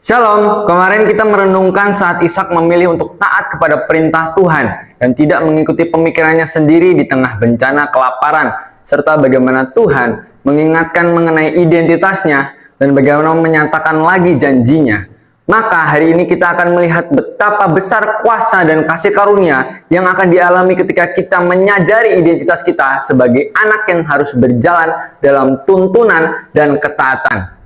Shalom, kemarin kita merenungkan saat Ishak memilih untuk taat kepada perintah Tuhan dan tidak mengikuti pemikirannya sendiri di tengah bencana kelaparan, serta bagaimana Tuhan mengingatkan mengenai identitasnya dan bagaimana menyatakan lagi janjinya. Maka hari ini kita akan melihat betapa besar kuasa dan kasih karunia yang akan dialami ketika kita menyadari identitas kita sebagai anak yang harus berjalan dalam tuntunan dan ketaatan.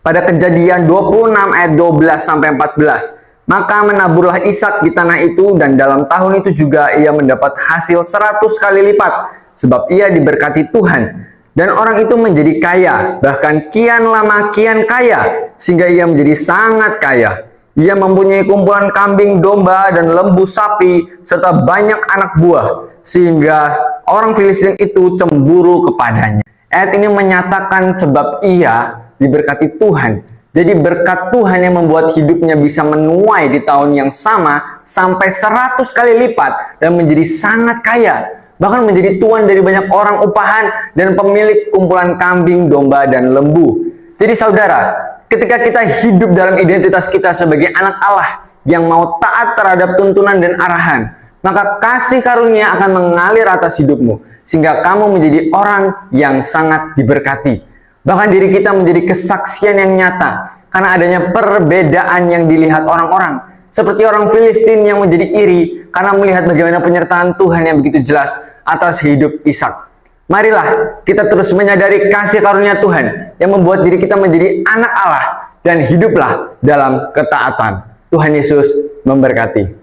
Pada Kejadian 26 ayat 12-14, maka menaburlah Ishak di tanah itu, dan dalam tahun itu juga ia mendapat hasil 100 kali lipat, sebab ia diberkati Tuhan. Dan orang itu menjadi kaya, bahkan kian lama kian kaya, sehingga ia menjadi sangat kaya. Ia mempunyai kumpulan kambing, domba, dan lembu sapi, serta banyak anak buah, sehingga orang Filistin itu cemburu kepadanya. Ayat ini menyatakan sebab ia diberkati Tuhan. Jadi berkat Tuhan yang membuat hidupnya bisa menuai di tahun yang sama sampai 100 kali lipat dan menjadi sangat kaya. Bahkan menjadi tuan dari banyak orang upahan dan pemilik kumpulan kambing, domba, dan lembu. Jadi saudara, ketika kita hidup dalam identitas kita sebagai anak Allah yang mau taat terhadap tuntunan dan arahan, maka kasih karunia akan mengalir atas hidupmu, sehingga kamu menjadi orang yang sangat diberkati. Bahkan diri kita menjadi kesaksian yang nyata karena adanya perbedaan yang dilihat orang-orang. Seperti orang Filistin yang menjadi iri karena melihat bagaimana penyertaan Tuhan yang begitu jelas atas hidup Ishak. Marilah kita terus menyadari kasih karunia Tuhan yang membuat diri kita menjadi anak Allah dan hiduplah dalam ketaatan. Tuhan Yesus memberkati.